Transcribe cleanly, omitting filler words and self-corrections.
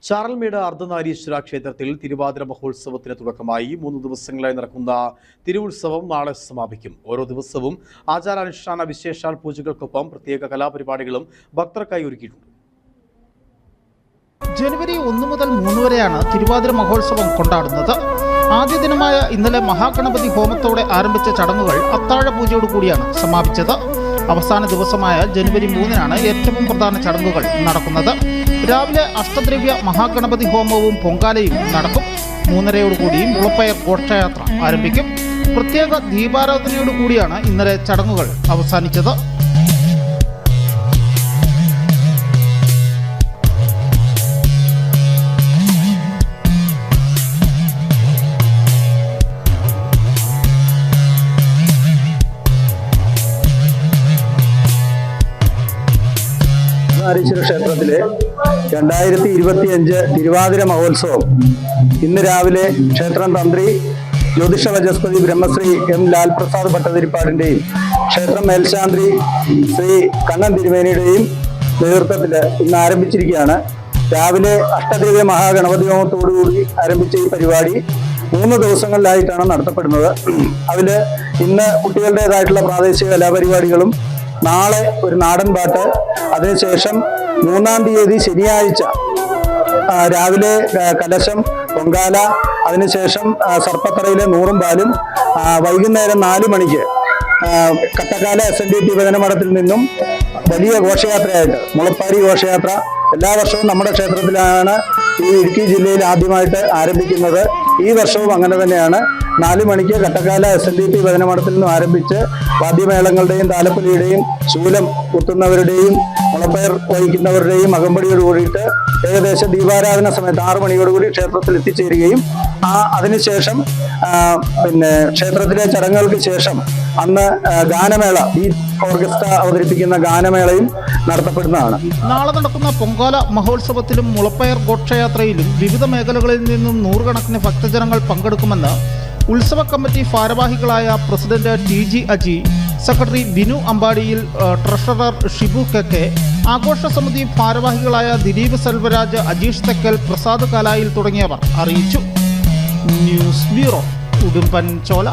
ചാറൽമേട് അർദ്ധനാരീശ്വര ക്ഷേത്രത്തിൽ തിരുവാതിര മഹോത്സവത്തിന് തുടക്കമായി 3 ദിവസങ്ങളായി നടക്കുന്ന തിരുവുത്സവം നാളെ സമാപിക്കും. ഓരോ ദിവസവും ആചാരാനുഷ്ഠാന വിശേഷാൽ പൂജകൾക്കൊപ്പം പ്രത്യേക കലാപരിപാടികളും ഭക്തർക്കായി ഒരുക്കിയിട്ടുണ്ട്. ജനുവരി 1 മുതൽ 3 വരെയാണ് തിരുവാതിര മഹോത്സവം കൊണ്ടാടുന്നത്. ആദ്യ ദിനമായ ഇന്നലെ മഹാഗണപതി ഹോമത്തോടെ ആരംഭിച്ച ചടങ്ങുകൾ അത്താഴ പൂജയോടുകൂടിയാണ് സമാപിച്ചത്. അവസാന ദിവസമായ ജനുവരി 3-നാണ് ഏറ്റവും പ്രധാന ചടങ്ങുകൾ നടക്കുന്നത്. രാവിലെ അഷ്ടദ്രവ്യ മഹാഗണപതി ഹോമവും പൊങ്കാലയും നടക്കും. 3:30യോടുകൂടി മുളപ്പയർ ഘോഷയാത്ര ആരംഭിക്കും. പ്രത്യേക ദീപാരാധനയോടുകൂടിയാണ് ഇന്നലെ ചടങ്ങുകൾ അവസാനിച്ചത്. അർദ്ധനാരീശ്വര ക്ഷേത്രത്തിലെ 2025 തിരുവാതിര മഹോത്സവം ഇന്ന് രാവിലെ ക്ഷേത്രം തന്ത്രി ജ്യോതിഷ വചസ്പതി ബ്രഹ്മശ്രീ എം ലാൽപ്രസാദ് ഭട്ടതിരിപ്പാടിൻ്റെയും ക്ഷേത്രം മേൽശാന്തി ശ്രീ കണ്ണൻ തിരുമേനിയുടെയും നേതൃത്വത്തിൽ ഇന്ന് ആരംഭിച്ചിരിക്കുകയാണ്. രാവിലെ അഷ്ടദ്രവ്യ മഹാഗണപതി ഹോമത്തോടുകൂടി ആരംഭിച്ച ഈ പരിപാടി 3 ദിവസങ്ങളിലായിട്ടാണ് നടത്തപ്പെടുന്നത്. അതിൽ ഇന്ന് കുട്ടികളുടേതായിട്ടുള്ള പ്രാദേശിക കലാപരിപാടികളും നാളെ ഒരു നാടൻ പാട്ട്, അതിനുശേഷം 3-ാം തീയതി ശനിയാഴ്ച രാവിലെ കലശം, പൊങ്കാല, അതിനുശേഷം സർപ്പത്തറയിലെ 100 പാലും, വൈകുന്നേരം 4 മണിക്ക് കട്ടക്കാല SNDP ഭജനമഠത്തിൽ നിന്നും വലിയ ഘോഷയാത്രയായിട്ട് മുളപ്പാരി ഘോഷയാത്ര എല്ലാ വർഷവും നമ്മുടെ ക്ഷേത്രത്തിലാണ് ഈ ഇടുക്കി ജില്ലയിൽ ആദ്യമായിട്ട് ആരംഭിക്കുന്നത്. ഈ വർഷവും അങ്ങനെ തന്നെയാണ്. 4 മണിക്ക് കട്ടക്കാല SNDP ഭജനമഠത്തിൽ നിന്നും ആരംഭിച്ച് വാദ്യമേളങ്ങളുടെയും താലപ്പൊലിയുടെയും ശൂലം കുത്തുന്നവരുടെയും മുളപ്പയർ വഹിക്കുന്നവരുടെയും അകമ്പടിയോട് കൂടിയിട്ട് ഏകദേശം ദീപാരാധന സമയത്ത് 6 മണിയോടുകൂടി ക്ഷേത്രത്തിൽ എത്തിച്ചേരുകയും അതിനുശേഷം ക്ഷേത്രത്തിലെ ചടങ്ങുകൾക്ക് ശേഷം അന്ന് ഗാനമേള, ബീറ്റ് ഓർക്കസ്ട്ര അവതരിപ്പിക്കുന്ന ഗാനമേളയും നടത്തപ്പെടുന്നതാണ്. നാളെ നടക്കുന്ന പൊങ്കാല മഹോത്സവത്തിലും മുളപ്പയർ ഘോഷയാത്രയിലും വിവിധ മേഖലകളിൽ നിന്നും 100 കണക്കിന് ഭക്തജനങ്ങൾ പങ്കെടുക്കുമെന്ന് ഉത്സവ കമ്മിറ്റി ഭാരവാഹികളായ president TG Aji, secretary Binu അമ്പാടിയിൽ, ട്രഷറർ ഷിബു KK, ആഘോഷ സമിതി ഭാരവാഹികളായ ദിലീപ് സെൽവരാജ്, അജീഷ് തെക്കൽ, പ്രസാദ് കാലായിൽ തുടങ്ങിയവർ അറിയിച്ചു. News bureau, Udumbanchola.